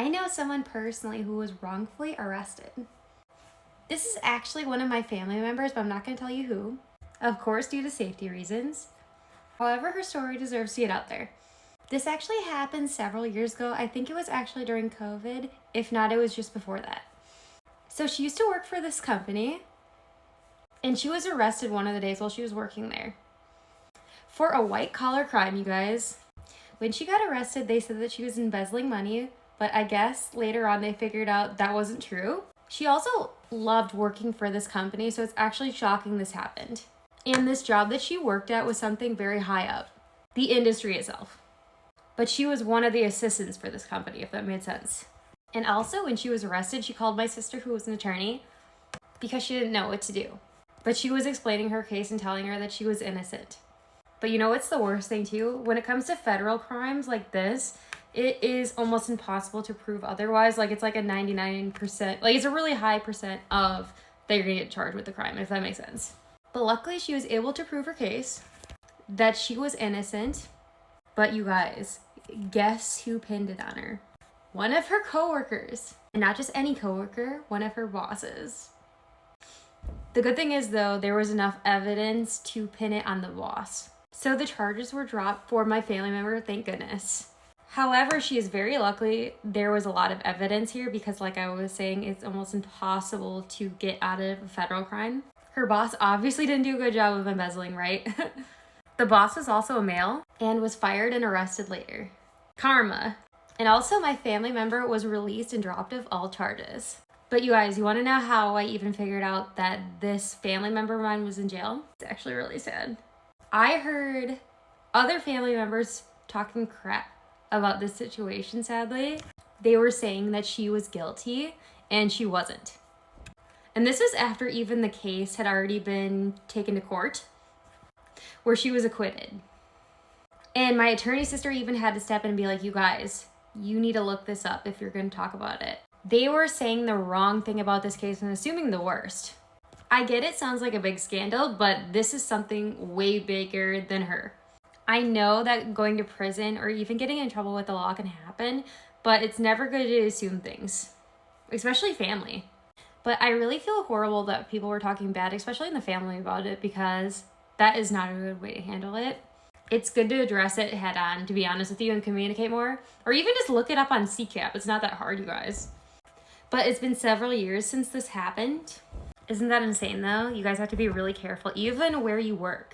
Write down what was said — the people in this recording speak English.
I know someone personally who was wrongfully arrested. This is actually one of my family members, but I'm not going to tell you who. Of course, due to safety reasons. However, her story deserves to get out there. This actually happened several years ago. I think it was actually during COVID. If not, it was just before that. So she used to work for this company, and she was arrested one of the days while she was working there for a white-collar crime, you guys. When she got arrested, they said that she was embezzling money, but I guess later on they figured out that wasn't true. She also loved working for this company, so it's actually shocking this happened. And this job that she worked at was something very high up, the industry itself. But she was one of the assistants for this company, if that made sense. And also, when she was arrested, she called my sister, who was an attorney, because she didn't know what to do. But she was explaining her case and telling her that she was innocent. But you know what's the worst thing too? When it comes to federal crimes like this, it is almost impossible to prove otherwise. Like, it's like a 99%, like it's a really high percent of that you're gonna get charged with the crime, if that makes sense. But luckily she was able to prove her case, that she was innocent. But you guys, guess who pinned it on her? One of her coworkers. And not just any coworker, one of her bosses. The good thing is though, there was enough evidence to pin it on the boss. So the charges were dropped for my family member, thank goodness. However, she is very lucky. There was a lot of evidence here because, like I was saying, it's almost impossible to get out of a federal crime. Her boss obviously didn't do a good job of embezzling, right? The boss was also a male and was fired and arrested later. Karma. And also my family member was released and dropped of all charges. But you guys, you want to know how I even figured out that this family member of mine was in jail? It's actually really sad. I heard other family members talking crap about this situation, sadly. They were saying that she was guilty and she wasn't. And this was after even the case had already been taken to court, where she was acquitted. And my attorney sister even had to step in and be like, you guys, you need to look this up if you're going to talk about it. They were saying the wrong thing about this case and assuming the worst. I get it sounds like a big scandal, but this is something way bigger than her. I know that going to prison or even getting in trouble with the law can happen, but it's never good to assume things, especially family. But I really feel horrible that people were talking bad, especially in the family, about it, because that is not a good way to handle it. It's good to address it head on, to be honest with you, and communicate more, or even just look it up on CCAP. It's not that hard, you guys. But it's been several years since this happened. Isn't that insane though? You guys have to be really careful, even where you work.